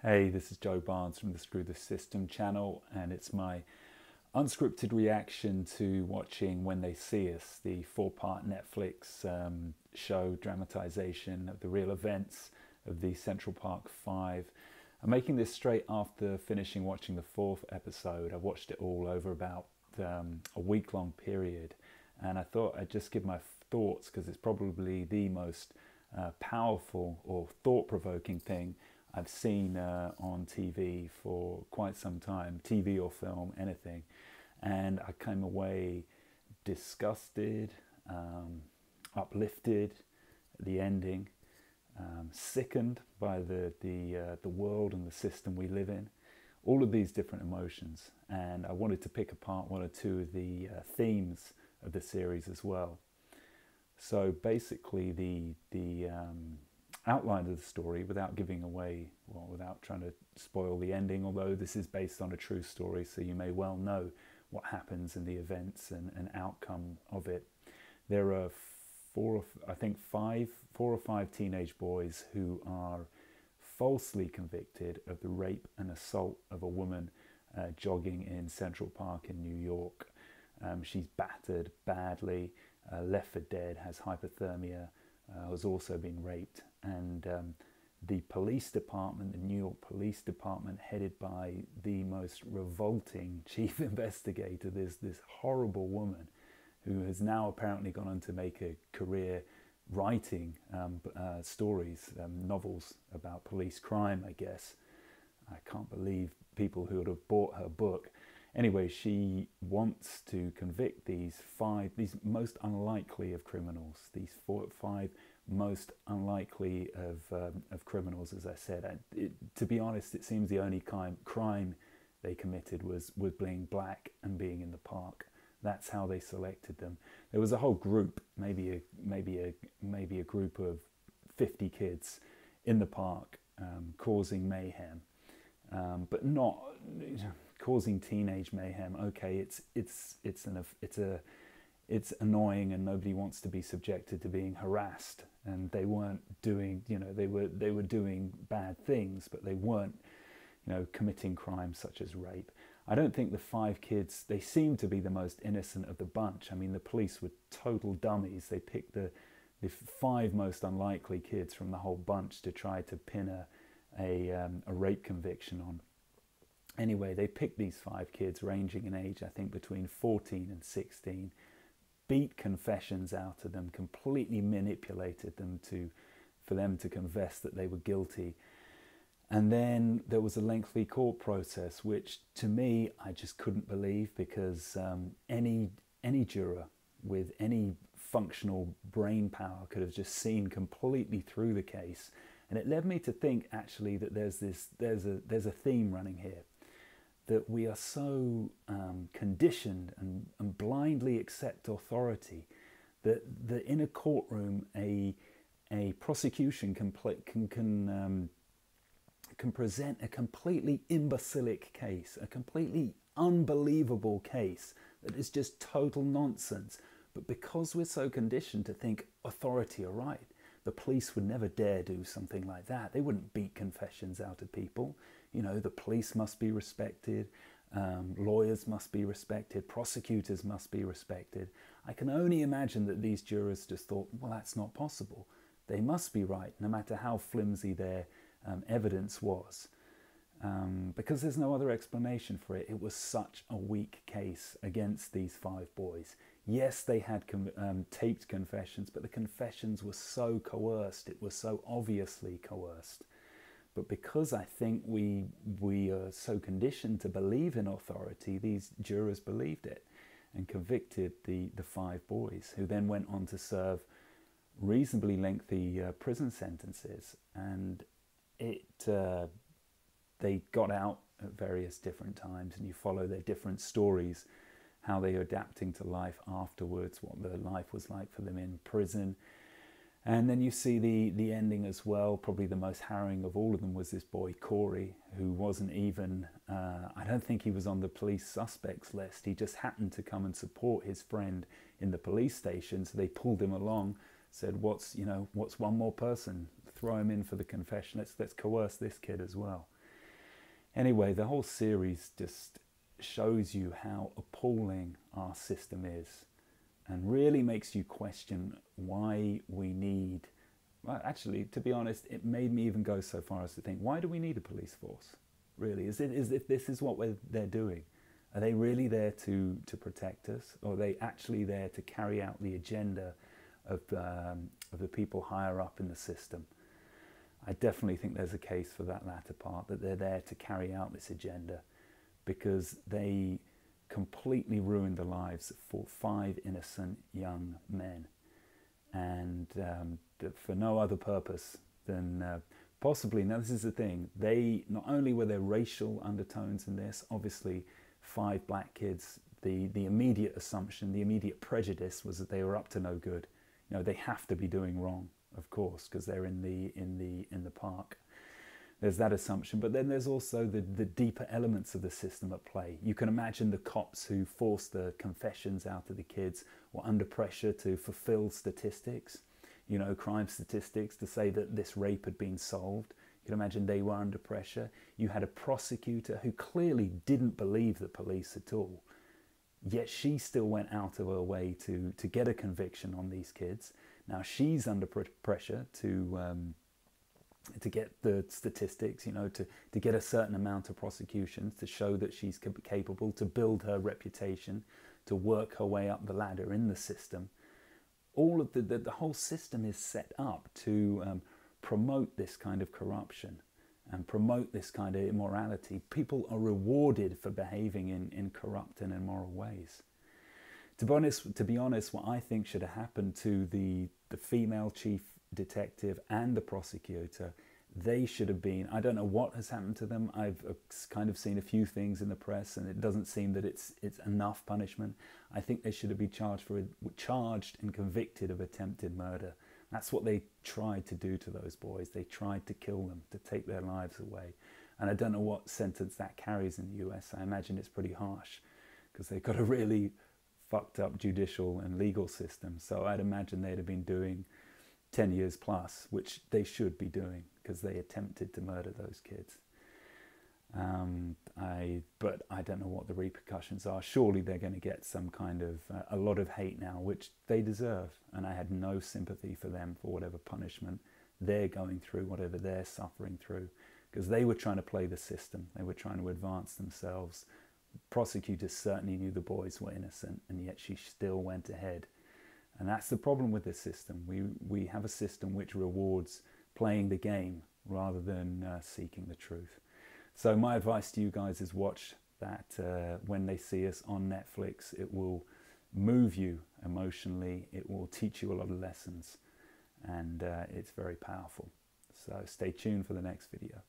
Hey, this is Joe Barnes from the Screw the System channel, and it's my unscripted reaction to watching When They See Us, the four-part Netflix show dramatization of the real events of the Central Park Five. I'm making this straight after finishing watching the fourth episode. I watched it all over about a week-long period, and I thought I'd just give my thoughts because it's probably the most powerful or thought-provoking thing I've seen on TV for quite some time, TV or film, anything. And I came away disgusted, uplifted at the ending, sickened by the world and the system we live in. All of these different emotions. And I wanted to pick apart one or two of the themes of the series as well. So basically the outline of the story, without giving away, well, without trying to spoil the ending, although this is based on a true story, so you may well know what happens in the events and outcome of it. There are four or five teenage boys who are falsely convicted of the rape and assault of a woman jogging in Central Park in New York. She's battered badly, left for dead, has hypothermia, has also been raped. And the police department, the New York Police Department, headed by the most revolting chief investigator, there's this horrible woman who has now apparently gone on to make a career writing stories, novels about police crime, I guess. I can't believe people who would have bought her book. Anyway, she wants to convict these most unlikely of criminals, these five most unlikely of criminals, as I said. To be honest, it seems the only crime they committed was being black and being in the park. That's how they selected them. There was a whole group, maybe a group of 50 kids in the park, causing mayhem, but not causing teenage mayhem. Okay, it's annoying, and nobody wants to be subjected to being harassed. And they weren't doing, they were doing bad things, but they weren't, committing crimes such as rape. I don't think the five kids, they seem to be the most innocent of the bunch. I mean, the police were total dummies. They picked the five most unlikely kids from the whole bunch to try to pin a rape conviction on. Anyway, they picked these five kids ranging in age, I think, between 14 and 16, beat confessions out of them, completely manipulated them for them to confess that they were guilty. And then there was a lengthy court process, which to me, I just couldn't believe, because any juror with any functional brain power could have just seen completely through the case. And it led me to think, actually, that there's a theme running here, that we are so conditioned and blindly accept authority that in a courtroom a prosecution can present a completely imbecilic case, a completely unbelievable case that is just total nonsense. But because we're so conditioned to think authority are right, the police would never dare do something like that. They wouldn't beat confessions out of people. The police must be respected, lawyers must be respected, prosecutors must be respected. I can only imagine that these jurors just thought, well, that's not possible. They must be right, no matter how flimsy their evidence was. Because there's no other explanation for it. It was such a weak case against these five boys. Yes, they had taped confessions, but the confessions were so coerced. It was so obviously coerced. But because I think we are so conditioned to believe in authority, these jurors believed it and convicted the five boys, who then went on to serve reasonably lengthy prison sentences. And they got out at various different times, and you follow their different stories, how they are adapting to life afterwards, what their life was like for them in prison. And then you see the ending as well. Probably the most harrowing of all of them was this boy, Corey, who wasn't even, I don't think he was on the police suspects list. He just happened to come and support his friend in the police station. So they pulled him along, said, what's one more person? Throw him in for the confession. Let's coerce this kid as well. Anyway, the whole series just shows you how appalling our system is and really makes you question why we need, well, actually, to be honest, it made me even go so far as to think, why do we need a police force? Really, is if this is what they're doing? Are they really there to protect us? Or are they actually there to carry out the agenda of the people higher up in the system? I definitely think there's a case for that latter part, that they're there to carry out this agenda, because they completely ruined the lives for 5 innocent young men, and for no other purpose than possibly, now this is the thing, they, not only were there racial undertones in this, obviously 5 black kids, the immediate assumption, the immediate prejudice was that they were up to no good. You know, they have to be doing wrong, of course, because they're in the park. There's that assumption, but then there's also the deeper elements of the system at play. You can imagine the cops who forced the confessions out of the kids were under pressure to fulfill statistics, you know, crime statistics, to say that this rape had been solved. You can imagine they were under pressure. You had a prosecutor who clearly didn't believe the police at all, yet she still went out of her way to get a conviction on these kids. Now she's under pressure to get the statistics, you know, to get a certain amount of prosecutions, to show that she's capable, to build her reputation, to work her way up the ladder in the system. All of the whole system is set up to promote this kind of corruption and promote this kind of immorality. People are rewarded for behaving in corrupt and immoral ways. To be honest, what I think should have happened to the female chief detective and the prosecutor, they should have been, I don't know what has happened to them. I've kind of seen a few things in the press, and it doesn't seem that it's enough punishment. I think they should have been charged and convicted of attempted murder. That's what they tried to do to those boys. They tried to kill them, to take their lives away. And I don't know what sentence that carries in the US. I imagine it's pretty harsh, because they've got a really fucked up judicial and legal system. So I'd imagine they'd have been doing 10 years plus, which they should be doing, because they attempted to murder those kids. But I don't know what the repercussions are. Surely they're going to get some kind of, a lot of hate now, which they deserve. And I had no sympathy for them for whatever punishment they're going through, whatever they're suffering through, because they were trying to play the system. They were trying to advance themselves. Prosecutors certainly knew the boys were innocent, and yet she still went ahead. And that's the problem with this system. We have a system which rewards playing the game rather than seeking the truth. So my advice to you guys is watch that When They See Us on Netflix. It will move you emotionally. It will teach you a lot of lessons, and it's very powerful. So stay tuned for the next video.